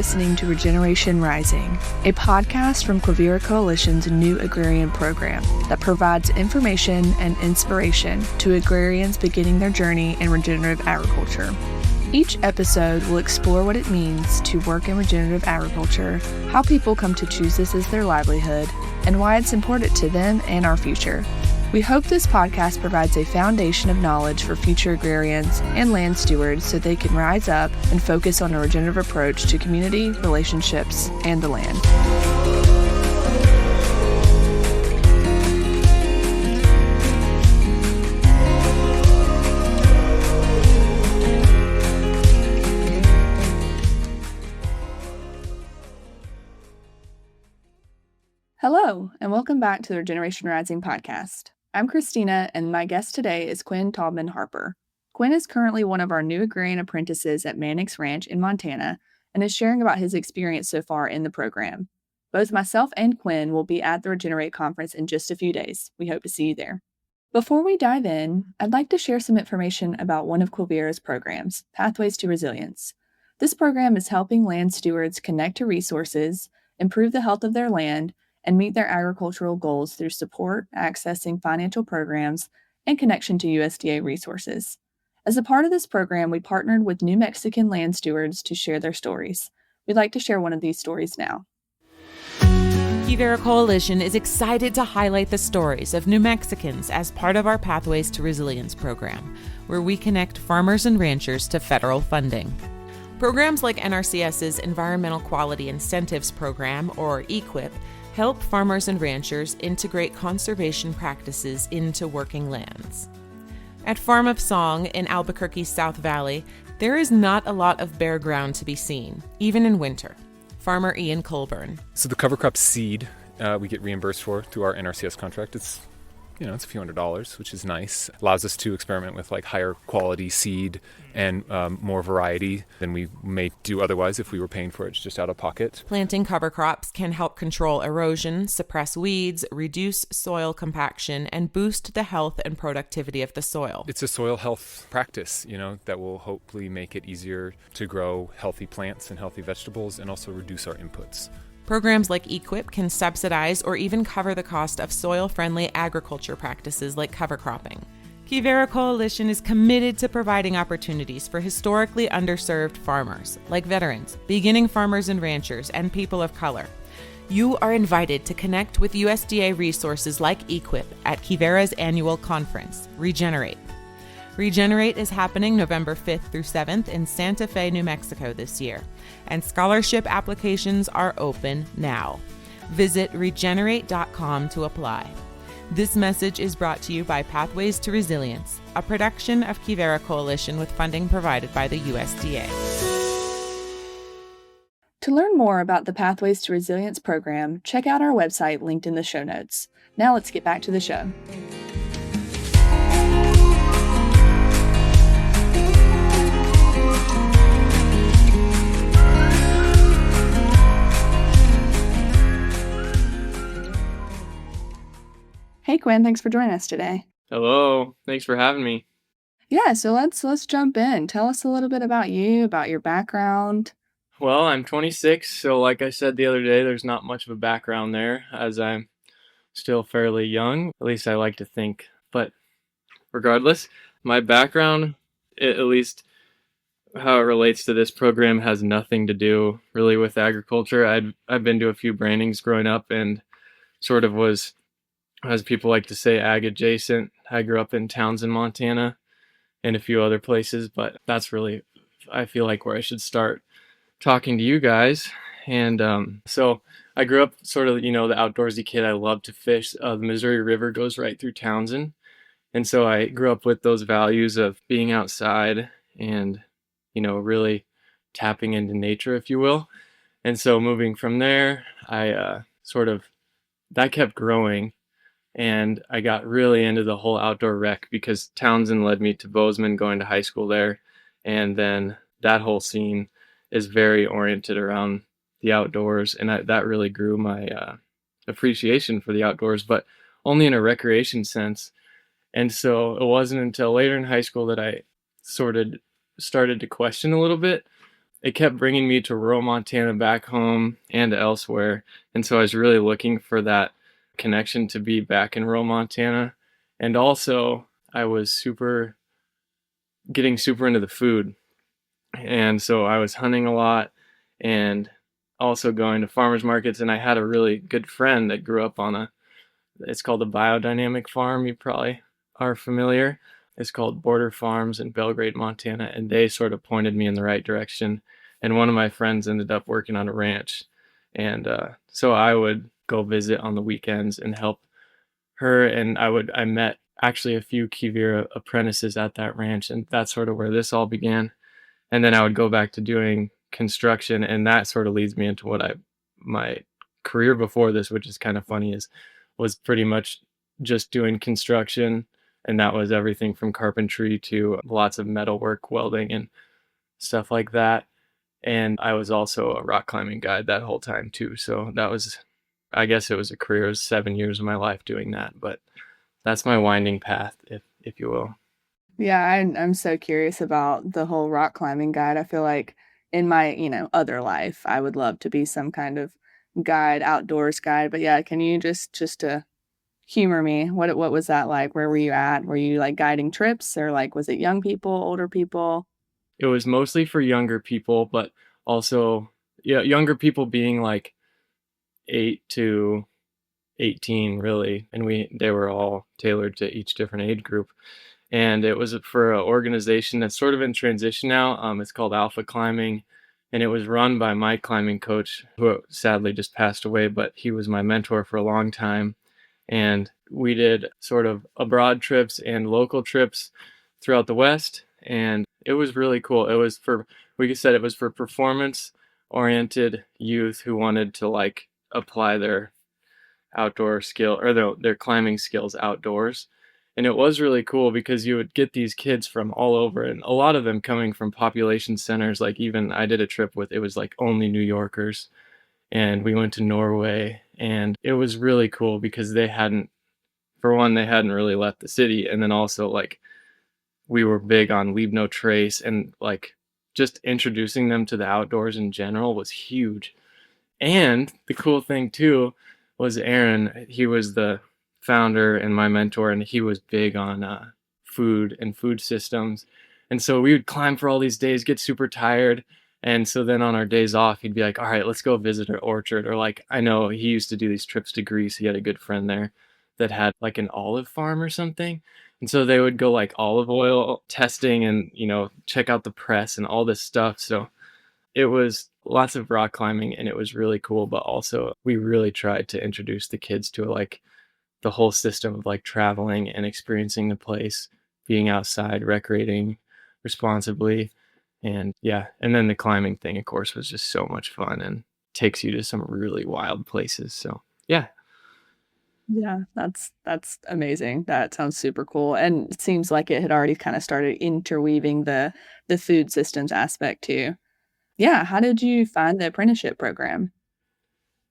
listening to Regeneration Rising, a podcast from Quivira Coalition's new Agrarian Program that provides information and inspiration to agrarians beginning their journey in regenerative agriculture. Each episode will explore what it means to work in regenerative agriculture, how people come to choose this as their livelihood, and why it's important to them and our future. We hope this podcast provides a foundation of knowledge for future agrarians and land stewards so they can rise up and focus on a regenerative approach to community, relationships, and the land. Hello, and welcome back to the Regeneration Rising podcast. I'm Christina, and my guest today is Quinn Taubman-Harper. Quinn is currently one of our new agrarian apprentices at Mannix Ranch in Montana and is sharing about his experience so far in the program. Both myself and Quinn will be at the Regenerate conference in just a few days. We hope to see you there. Before we dive in, I'd like to share some information about one of Quivira's programs, Pathways to Resilience. This program is helping land stewards connect to resources, improve the health of their land, and meet their agricultural goals through support, accessing financial programs, and connection to USDA resources. As a part of this program, we partnered with New Mexican land stewards to share their stories. We'd like to share one of these stories now. Quivira Coalition is excited to highlight the stories of New Mexicans as part of our Pathways to Resilience program, where we connect farmers and ranchers to federal funding. Programs like NRCS's Environmental Quality Incentives Program, or EQIP, help farmers and ranchers integrate conservation practices into working lands. At Farm of Song in Albuquerque's South Valley, there is not a lot of bare ground to be seen, even in winter. Farmer Ian Colburn. So the cover crop seed we get reimbursed for through our NRCS contract. It's a few $100s, which is nice. Allows us to experiment with like higher quality seed and more variety than we may do otherwise if we were paying for it just out of pocket. Planting cover crops can help control erosion, suppress weeds, reduce soil compaction, and boost the health and productivity of the soil. It's a soil health practice, that will hopefully make it easier to grow healthy plants and healthy vegetables and also reduce our inputs. Programs like EQIP can subsidize or even cover the cost of soil-friendly agriculture practices like cover cropping. Quivira Coalition is committed to providing opportunities for historically underserved farmers, like veterans, beginning farmers and ranchers, and people of color. You are invited to connect with USDA resources like EQIP at Quivira's annual conference, Regenerate. Regenerate is happening November 5th through 7th in Santa Fe, New Mexico this year, and scholarship applications are open now. Visit regenerate.com to apply. This message is brought to you by Pathways to Resilience, a production of Quivira Coalition with funding provided by the USDA. To learn more about the Pathways to Resilience program, check out our website linked in the show notes. Now let's get back to the show. Hey Quinn, thanks for joining us today. Hello, thanks for having me. Yeah, so let's jump in. Tell us a little bit about you, about your background. Well, I'm 26, so like I said the other day, there's not much of a background there, as I'm still fairly young. At least I like to think. But regardless, my background, at least how it relates to this program, has nothing to do really with agriculture. I've been to a few brandings growing up and sort of was, as people like to say, ag adjacent. I grew up in Townsend, Montana, and a few other places, but that's really, I feel like, where I should start talking to you guys. And so I grew up sort of, the outdoorsy kid. I love to fish. The Missouri River goes right through Townsend. And so I grew up with those values of being outside and, really tapping into nature, if you will. And so moving from there, I that kept growing. And I got really into the whole outdoor rec because Townsend led me to Bozeman, going to high school there. And then that whole scene is very oriented around the outdoors. And that really grew my appreciation for the outdoors, but only in a recreation sense. And so it wasn't until later in high school that I started to question a little bit. it kept bringing me to rural Montana back home and elsewhere. And so I was really looking for that connection to be back in rural Montana. And also, I was getting super into the food. And so I was hunting a lot and also going to farmers markets. And I had a really good friend that grew up on it's called a biodynamic farm. You probably are familiar. It's called Border Farms in Belgrade, Montana. And they sort of pointed me in the right direction. And one of my friends ended up working on a ranch. And so I would go visit on the weekends and help her. And I met actually a few Quivira apprentices at that ranch. And that's sort of where this all began. And then I would go back to doing construction, and that sort of leads me into my career before this, which is kind of funny, was pretty much just doing construction, and that was everything from carpentry to lots of metal work, welding, and stuff like that. And I was also a rock climbing guide that whole time too. So I guess it was a career. It was 7 years of my life doing that, but that's my winding path, if you will. Yeah, I'm so curious about the whole rock climbing guide. I feel like in my, other life, I would love to be some kind of guide, outdoors guide. But yeah, can you just to humor me, what was that like? Where were you at? Were you like guiding trips, or like was it young people, older people? It was mostly for younger people, but also, yeah, younger people being like 8 to 18 really, and they were all tailored to each different age group. And it was for an organization that's sort of in transition now. It's called Alpha Climbing, and it was run by my climbing coach, who sadly just passed away, but he was my mentor for a long time. And we did sort of abroad trips and local trips throughout the West, and it was really cool. We said it was for performance oriented youth who wanted to like apply their outdoor skill or their climbing skills outdoors. And it was really cool because you would get these kids from all over, and a lot of them coming from population centers. Like, even I did a trip it was like only New Yorkers, and we went to Norway, and it was really cool because they hadn't really left the city. And then also, like, we were big on leave no trace, and like just introducing them to the outdoors in general was huge. And the cool thing too was Aaron, he was the founder and my mentor, and he was big on food and food systems. And so we would climb for all these days, get super tired. And so then on our days off, he'd be like, all right, let's go visit our orchard. Or like, I know he used to do these trips to Greece. He had a good friend there that had like an olive farm or something. And so they would go like olive oil testing and, check out the press and all this stuff. So it was lots of rock climbing, and it was really cool. But also we really tried to introduce the kids to like the whole system of like traveling and experiencing the place, being outside, recreating responsibly. And yeah, and then the climbing thing, of course, was just so much fun and takes you to some really wild places. So yeah. Yeah, that's amazing. That sounds super cool, and it seems like it had already kind of started interweaving the food systems aspect too. Yeah, how did you find the apprenticeship program?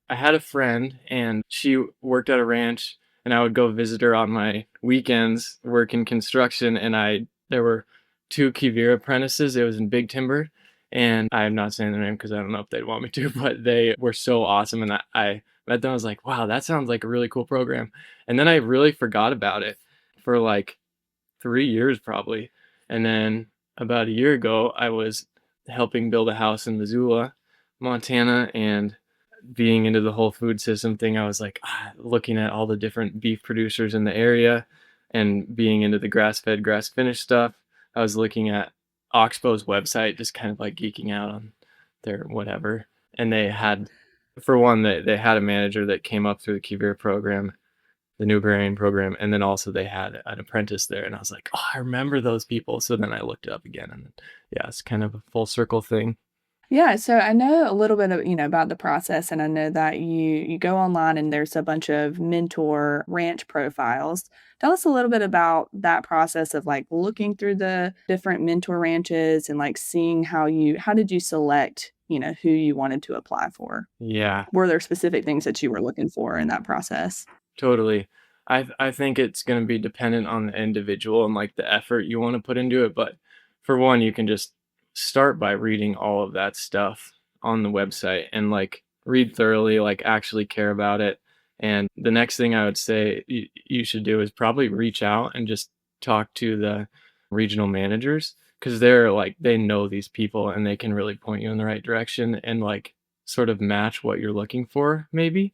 I had a friend, and she worked at a ranch, and I would go visit her on my weekends, work in construction. And there were two Quivira apprentices. It was in Big Timber, and I'm not saying their name because I don't know if they'd want me to, but they were so awesome. And I met them. I was like, wow, that sounds like a really cool program. And then I really forgot about it for like 3 years probably. And then about a year ago, I was helping build a house in Missoula, Montana, and being into the whole food system thing, I was like looking at all the different beef producers in the area, and being into the grass-fed, grass-finished stuff. I was looking at Oxbow's website, just kind of like geeking out on their whatever. And they had, for one, they had a manager that came up through the Quivira program, the new Agrarian Program, and then also they had an apprentice there. And I was like, oh, I remember those people. So then I looked it up again, and yeah, it's kind of a full circle thing. Yeah, so I know a little bit of, about the process, and I know that you go online and there's a bunch of mentor ranch profiles. Tell us a little bit about that process of like looking through the different mentor ranches and like seeing how did you select, who you wanted to apply for? Yeah. Were there specific things that you were looking for in that process? Totally. I think it's going to be dependent on the individual and like the effort you want to put into it. But for one, you can just start by reading all of that stuff on the website and like read thoroughly, like actually care about it. And the next thing I would say you should do is probably reach out and just talk to the regional managers, because they're like, they know these people and they can really point you in the right direction and like sort of match what you're looking for, maybe.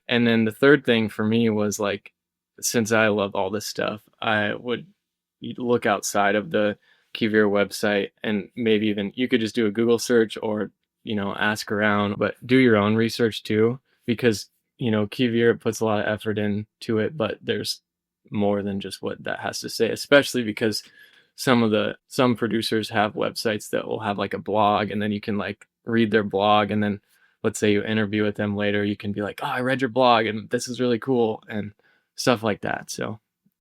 And then the third thing for me was like, since I love all this stuff, I would look outside of the Kivir website, and maybe even you could just do a Google search or, ask around, but do your own research too, because, Kivir puts a lot of effort into it, but there's more than just what that has to say, especially because some producers have websites that will have like a blog, and then you can like read their blog, and then let's say you interview with them later, you can be like, oh, I read your blog and this is really cool and stuff like that. So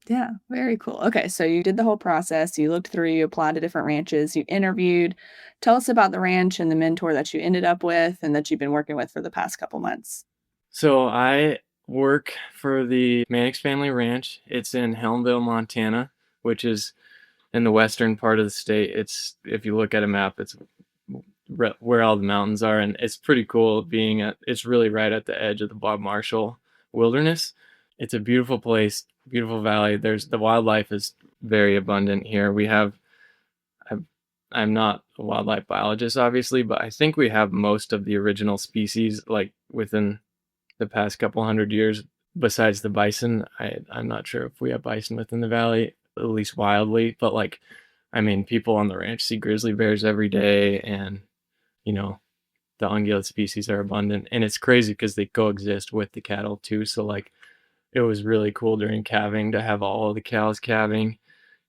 Yeah, very cool. Okay, so you did the whole process. You looked through, you applied to different ranches, you interviewed. Tell us about the ranch and the mentor that you ended up with and that you've been working with for the past couple months. So I work for the Mannix family ranch. It's in Helmville, Montana, which is in the western part of the state. It's, if you look at a map, it's where all the mountains are, and it's pretty cool it's really right at the edge of the Bob Marshall Wilderness. It's a beautiful place, beautiful valley. The wildlife is very abundant here. I'm not a wildlife biologist, obviously, but I think we have most of the original species like within the past couple hundred years, besides the bison. I'm not sure if we have bison within the valley, at least wildly, but like, I mean, people on the ranch see grizzly bears every day, and, the ungulate species are abundant, and it's crazy because they coexist with the cattle too. So like, it was really cool during calving to have all of the cows calving.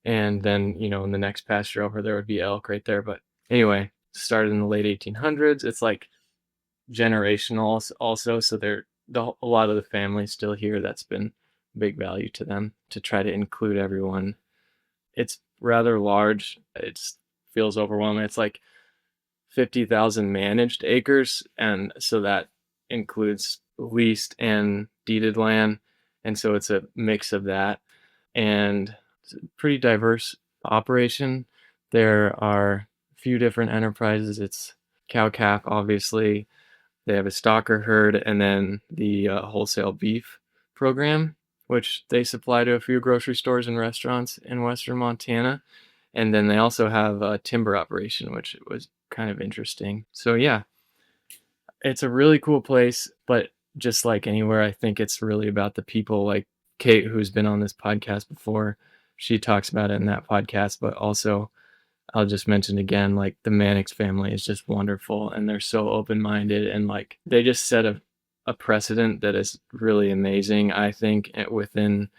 And then, in the next pasture over, there would be elk right there. But anyway, started in the late 1800s. It's like generational also. So a lot of the family still here. That's been big value to them to try to include everyone. It's rather large. It feels overwhelming. It's like 50,000 managed acres. And so that includes leased and deeded land. And so it's a mix of that. And it's a pretty diverse operation. There are a few different enterprises. It's cow-calf, obviously. They have a stocker herd, and then the wholesale beef program, which they supply to a few grocery stores and restaurants in western Montana. And then they also have a timber operation, which was kind of interesting. So yeah, it's a really cool place, but just like anywhere, I think it's really about the people. Like Kate, who's been on this podcast before, she talks about it in that podcast, but also I'll just mention again, like the Mannix family is just wonderful, and they're so open-minded, and like they just set a precedent that is really amazing, I think, within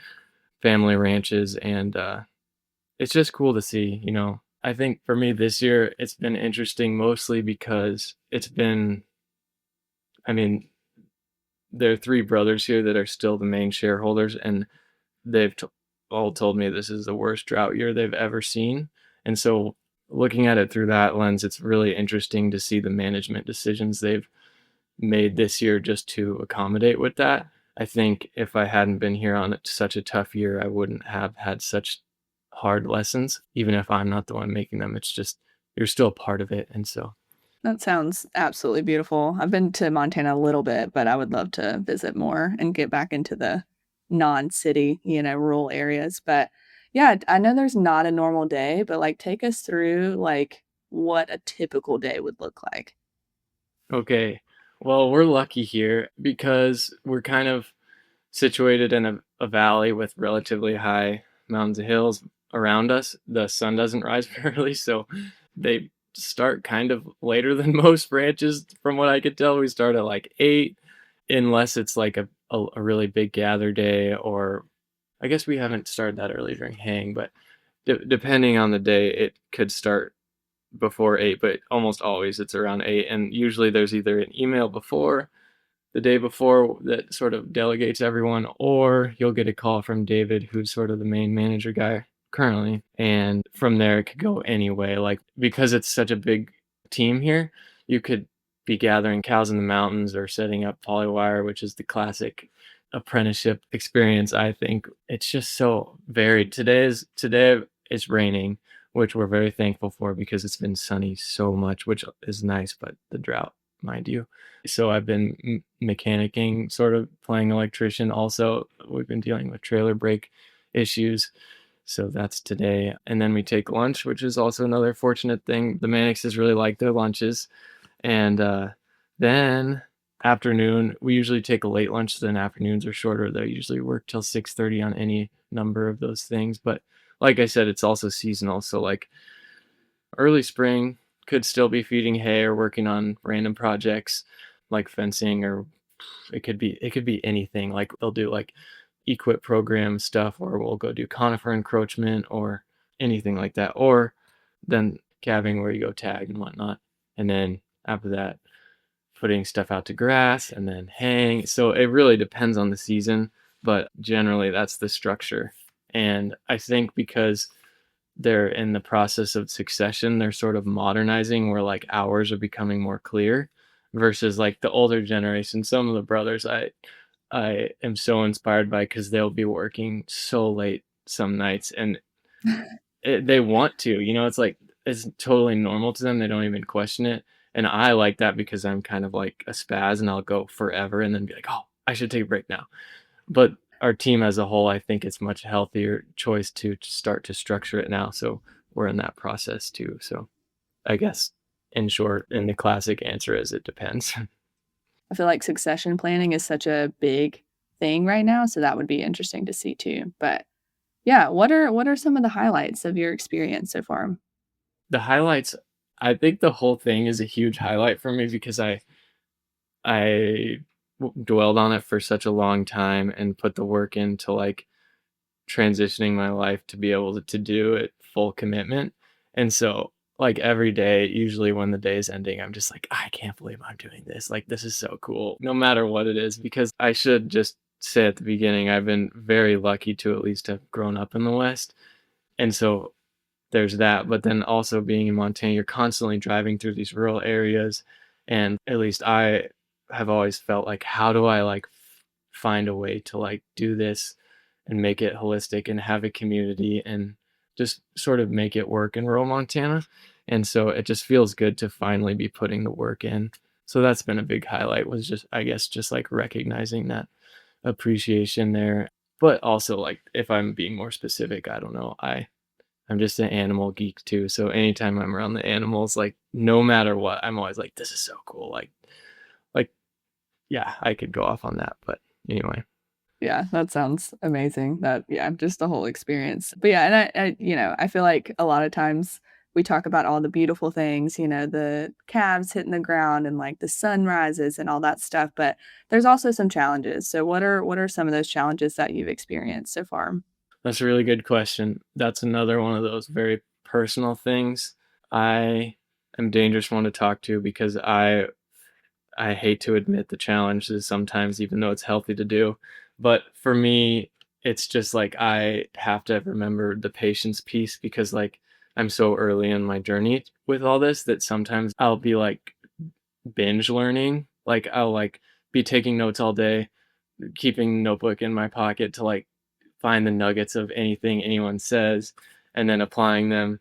family ranches. And it's just cool to see. I think for me this year, it's been interesting mostly because there are three brothers here that are still the main shareholders, and they've all told me this is the worst drought year they've ever seen. And so looking at it through that lens, it's really interesting to see the management decisions they've made this year just to accommodate with that. I think if I hadn't been here on such a tough year, I wouldn't have had such hard lessons, even if I'm not the one making them. It's just, you're still part of it. And so That sounds absolutely beautiful. I've been to Montana a little bit, but I would love to visit more and get back into the non-city, rural areas. But yeah, I know there's not a normal day, but like take us through like what a typical day would look like. okay, well, we're lucky here because we're kind of situated in a valley with relatively high mountains and hills around us. The sun doesn't rise very early, so they start kind of later than most ranches. From what I could tell, we start at like 8, unless it's like a really big gather day, or I guess we haven't started that early during hang, but depending on the day, it could start before 8, but almost always it's around 8. And usually there's either an email before the day before that sort of delegates everyone, or you'll get a call from David, who's sort of the main manager guy currently. And from there, it could go any way. Like, because it's such a big team here, you could be gathering cows in the mountains or setting up polywire, which is the classic apprenticeship experience. I think it's just so varied. Today it's raining, which we're very thankful for because it's been sunny so much, which is nice, but the drought, mind you. So I've been mechanicking, sort of playing electrician. Also, we've been dealing with trailer brake issues. So that's today. And then we take lunch, which is also another fortunate thing. The Mannixes really like their lunches. And then afternoon, we usually take a late lunch. Then afternoons are shorter. They usually work till 6:30 on any number of those things. But like I said, it's also seasonal. So like early spring could still be feeding hay or working on random projects like fencing, or it could be anything. Like they'll do like equip program stuff, or we'll go do conifer encroachment or anything like that. Or then calving where you go tag and whatnot. And then after that, putting stuff out to grass and then haying. So it really depends on the season, but generally that's the structure. And I think because they're in the process of succession, they're sort of modernizing where like hours are becoming more clear versus like the older generation. Some of the brothers I am so inspired by because they'll be working so late some nights, and they want to, it's like it's totally normal to them. They don't even question it. And I like that because I'm kind of like a spaz and I'll go forever and then be like, oh, I should take a break now. But our team as a whole, I think it's much healthier choice to start to structure it now. So we're in that process too. So I guess in short, and the classic answer is it depends. I feel like succession planning is such a big thing right now, so that would be interesting to see too. But yeah, what are some of the highlights of your experience so far? The highlights, I think the whole thing is a huge highlight for me because I dwelled on it for such a long time and put the work into like transitioning my life to be able to do it full commitment. And so like every day, usually when the day is ending, I'm just like, I can't believe I'm doing this. Like, this is so cool, no matter what it is, because I should just say at the beginning, I've been very lucky to at least have grown up in the West. And so there's that. But then also being in Montana, you're constantly driving through these rural areas. And at least I have always felt like, how do I like find a way to like do this and make it holistic and have a community and just sort of make it work in rural Montana. And so it just feels good to finally be putting the work in. So that's been a big highlight, was just, I guess, just like recognizing that appreciation there. But also like, if I'm being more specific, I don't know, I'm just an animal geek too. So anytime I'm around the animals, like no matter what, I'm always like, this is so cool. Like, yeah, I could go off on that, but anyway. Yeah, that sounds amazing. Yeah, just the whole experience. But yeah, and I feel like a lot of times we talk about all the beautiful things, the calves hitting the ground and like the sunrises and all that stuff, but there's also some challenges. So what are some of those challenges that you've experienced so far? That's a really good question. That's another one of those very personal things. I am a dangerous one to talk to because I hate to admit the challenges sometimes, even though it's healthy to do. But for me, it's just like I have to remember the patience piece because like I'm so early in my journey with all this that sometimes I'll be like binge learning. Like I'll like be taking notes all day, keeping notebook in my pocket to like find the nuggets of anything anyone says and then applying them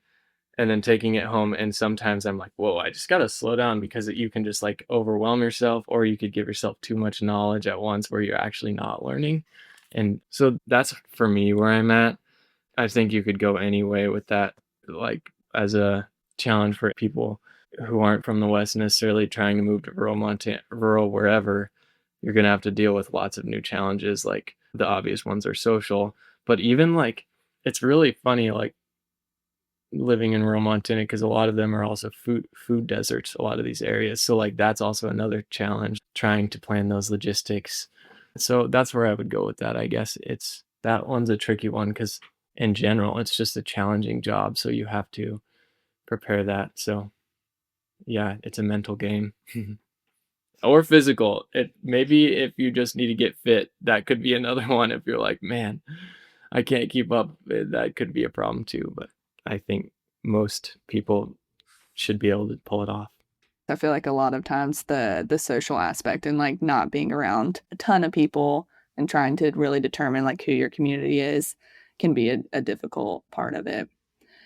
and then taking it home. And sometimes I'm like, whoa, I just got to slow down because you can just like overwhelm yourself, or you could give yourself too much knowledge at once where you're actually not learning. And so that's for me where I'm at. I think you could go any way with that, like as a challenge for people who aren't from the West necessarily trying to move to rural Montana, rural wherever. You're going to have to deal with lots of new challenges. Like the obvious ones are social, but even like, it's really funny, like living in rural Montana, because a lot of them are also food deserts, a lot of these areas. So like that's also another challenge, trying to plan those logistics. So that's where I would go with that. I guess it's that one's a tricky one because in general it's just a challenging job. So you have to prepare that. So yeah, it's a mental game. Or physical. It maybe if you just need to get fit, that could be another one. If you're like, man, I can't keep up, that could be a problem too. But I think most people should be able to pull it off. I feel like a lot of times the social aspect and like not being around a ton of people and trying to really determine like who your community is can be a difficult part of it.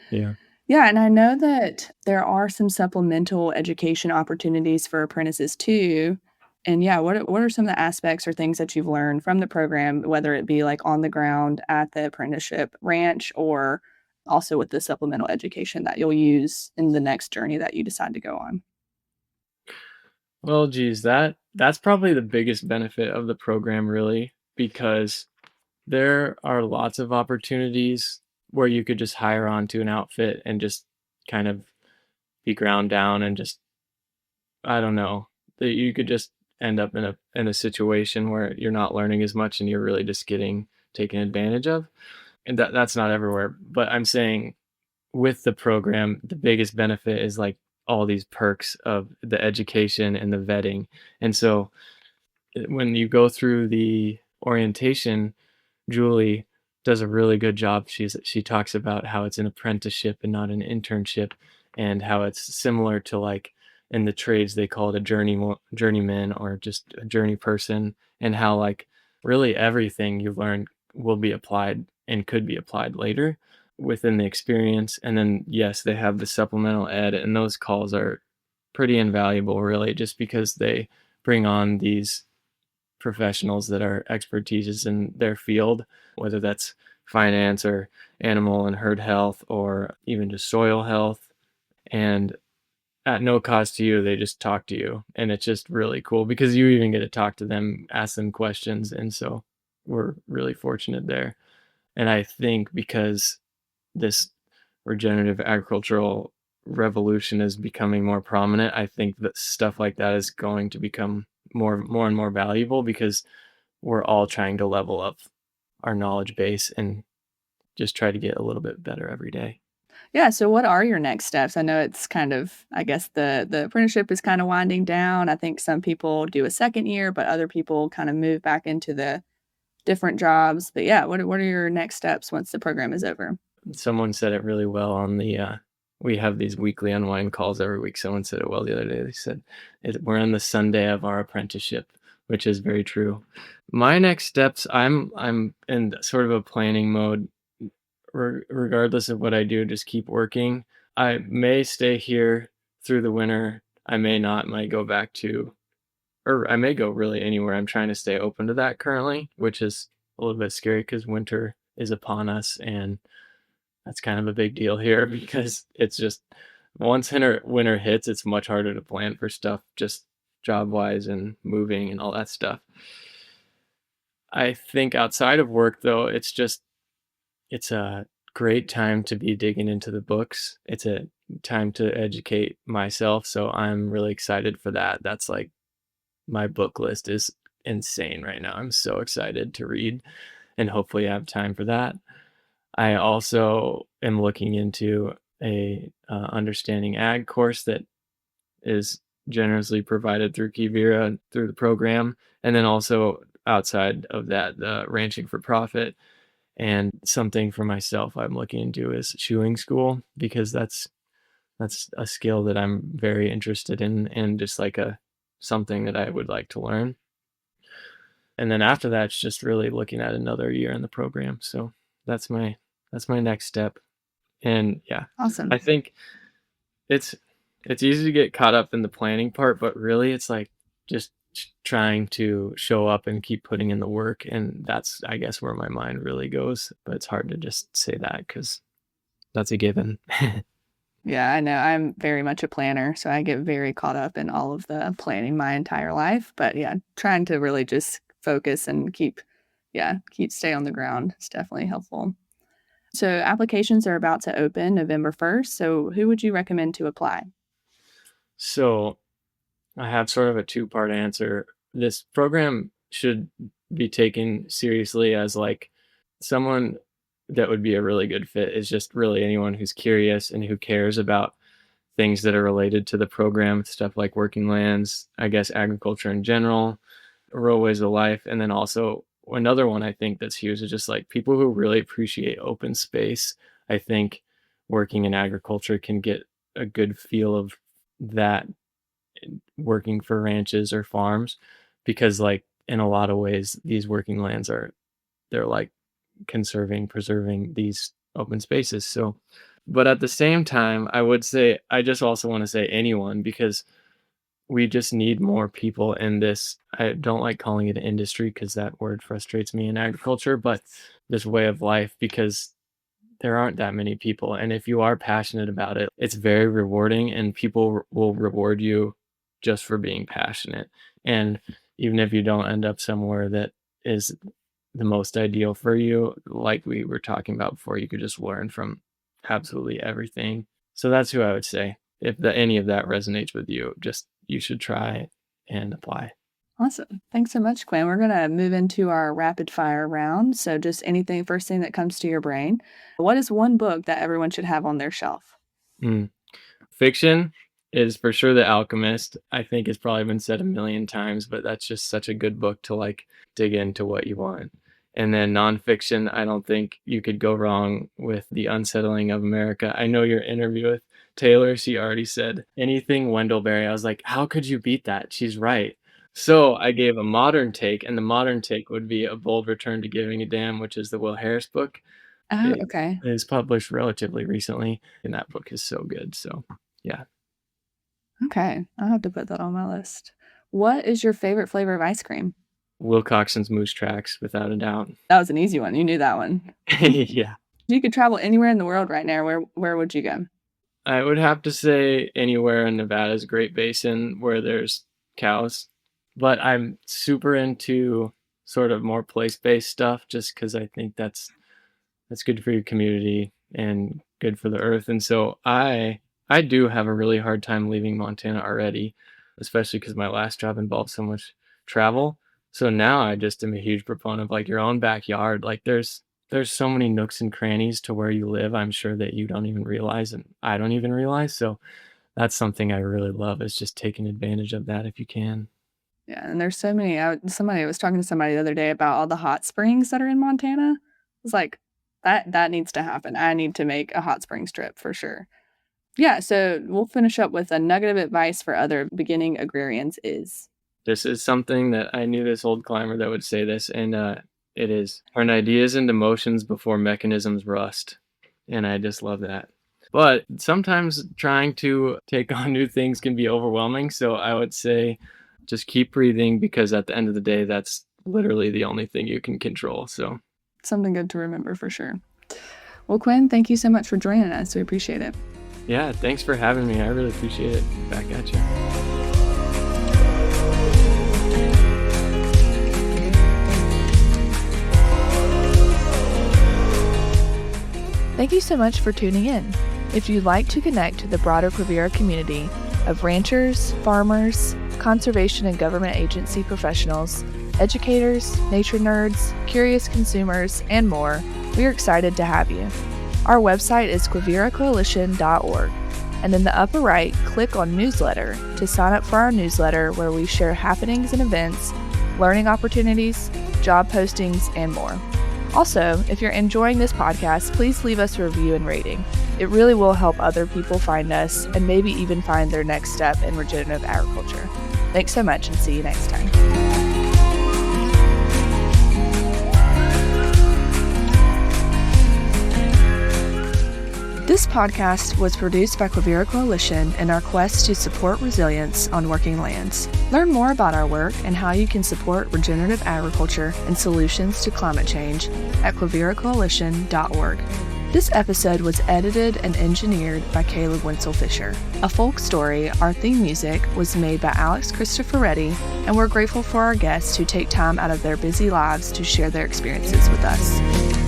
Yeah. Yeah, and I know that there are some supplemental education opportunities for apprentices too. And yeah, what are some of the aspects or things that you've learned from the program, whether it be like on the ground at the apprenticeship ranch or also with the supplemental education that you'll use in the next journey that you decide to go on? Well, geez, that's probably the biggest benefit of the program, really, because there are lots of opportunities where you could just hire on to an outfit and just kind of be ground down and just, I don't know, that you could just end up in a situation where you're not learning as much and you're really just getting taken advantage of. And that's not everywhere, but I'm saying with the program, the biggest benefit is like all these perks of the education and the vetting. And so when you go through the orientation, Julie does a really good job. She talks about how it's an apprenticeship and not an internship, and how it's similar to like in the trades they call it a journeyman or just a journey person, and how like really everything you've learned will be applied and could be applied later within the experience. And then yes, they have the supplemental ed, and those calls are pretty invaluable, really, just because they bring on these professionals that are expertise in their field, whether that's finance or animal and herd health or even just soil health. And at no cost to you, they just talk to you. And it's just really cool because you even get to talk to them, ask them questions. And so we're really fortunate there. And I think because this regenerative agricultural revolution is becoming more prominent, I think that stuff like that is going to become more and more valuable because we're all trying to level up our knowledge base and just try to get a little bit better every day. Yeah, so what are your next steps? I know it's kind of I guess the apprenticeship is kind of winding down. I think some people do a second year, but other people kind of move back into the different jobs. But yeah, what are your next steps once the program is over? Someone said it really well on the we have these weekly unwind calls every week. Someone said it well the other day. They said we're on the Sunday of our apprenticeship, which is very true. My next steps, I'm in sort of a planning mode. Regardless of what I do, just keep working. I may stay here through the winter. I may not. Might go back to, or I may go really anywhere. I'm trying to stay open to that currently, which is a little bit scary because winter is upon us, and that's kind of a big deal here because it's just once winter hits, it's much harder to plan for stuff, just job wise and moving and all that stuff. I think outside of work, though, it's a great time to be digging into the books. It's a time to educate myself, so I'm really excited for that. That's like my book list is insane right now. I'm so excited to read and hopefully have time for that. I also am looking into a understanding ag course that is generously provided through Kivira through the program, and then also outside of that, the ranching for profit. And something for myself I'm looking into is shoeing school because that's a skill that I'm very interested in and just like a something that I would like to learn. And then after that, it's just really looking at another year in the program. So that's my next step. And yeah, I Awesome. think it's it's easy to get caught up in the planning part, but really it's like just trying to show up and keep putting in the work, and that's I guess where my mind really goes. But it's hard to just say that because that's a given. Yeah, I know. I'm very much a planner, so I get very caught up in all of the planning my entire life. But yeah, trying to really just focus and keep stay on the ground is definitely helpful. So applications are about to open November 1st. So who would you recommend to apply? So I have sort of a two-part answer. This program should be taken seriously as like someone that would be a really good fit is just really anyone who's curious and who cares about things that are related to the program, stuff like working lands, I guess agriculture in general, rural ways of life. And then also another one I think that's huge is just like people who really appreciate open space. I think working in agriculture can get a good feel of that working for ranches or farms because like in a lot of ways these working lands are they're like preserving these open spaces. So But at the same time, I would say, I just also want to say anyone, because we just need more people in this. I don't like calling it an industry because that word frustrates me in agriculture, but this way of life, because there aren't that many people. And if you are passionate about it, it's very rewarding, and people will reward you just for being passionate. And even if you don't end up somewhere that is the most ideal for you, like we were talking about before, you could just learn from absolutely everything. So that's who I would say. If any of that resonates with you, just you should try and apply. Awesome. Thanks so much, Quinn. We're going to move into our rapid fire round. So just first thing that comes to your brain. What is one book that everyone should have on their shelf? Fiction is for sure The Alchemist. I think it's probably been said a million times, but that's just such a good book to like dig into what you want. And then nonfiction, I don't think you could go wrong with The Unsettling of America. I know your interview with Taylor, she already said anything Wendell Berry. I was like, how could you beat that? She's right. So I gave a modern take, and the modern take would be A Bold Return to Giving a Damn, which is the Will Harris book. Oh, okay. It was published relatively recently, and that book is so good. So, yeah. Okay. I'll have to put that on my list. What is your favorite flavor of ice cream? Wilcoxon's Moose Tracks, without a doubt. That was an easy one. You knew that one. Yeah. If you could travel anywhere in the world right now, where would you go? I would have to say anywhere in Nevada's Great Basin where there's cows. But I'm super into sort of more place-based stuff, just because I think that's good for your community and good for the earth. And so I do have a really hard time leaving Montana already, especially because my last job involved so much travel. So now I just am a huge proponent of like your own backyard. Like there's so many nooks and crannies to where you live, I'm sure, that you don't even realize, and I don't even realize. So that's something I really love, is just taking advantage of that if you can. Yeah, and there's so many. I was talking to somebody the other day about all the hot springs that are in Montana. It's like that needs to happen. I need to make a hot springs trip for sure. Yeah, so we'll finish up with a nugget of advice for other beginning agrarians is. This is something that I knew this old climber that would say this, and it is turn ideas into motions before mechanisms rust. And I just love that. But sometimes trying to take on new things can be overwhelming. So I would say just keep breathing, because at the end of the day, that's literally the only thing you can control. So something good to remember for sure. Well, Quinn, thank you so much for joining us. We appreciate it. Yeah, thanks for having me. I really appreciate it. Back at you. Thank you so much for tuning in. If you'd like to connect to the broader Quivira community of ranchers, farmers, conservation and government agency professionals, educators, nature nerds, curious consumers, and more, we are excited to have you. Our website is quiviracoalition.org, and in the upper right, click on Newsletter to sign up for our newsletter, where we share happenings and events, learning opportunities, job postings, and more. Also, if you're enjoying this podcast, please leave us a review and rating. It really will help other people find us and maybe even find their next step in regenerative agriculture. Thanks so much, and see you next time. This podcast was produced by Quivira Coalition in our quest to support resilience on working lands. Learn more about our work and how you can support regenerative agriculture and solutions to climate change at quiviracoalition.org. This episode was edited and engineered by Caleb Wenzel-Fisher. A folk story, our theme music, was made by Alex Cristoforetti, and we're grateful for our guests who take time out of their busy lives to share their experiences with us.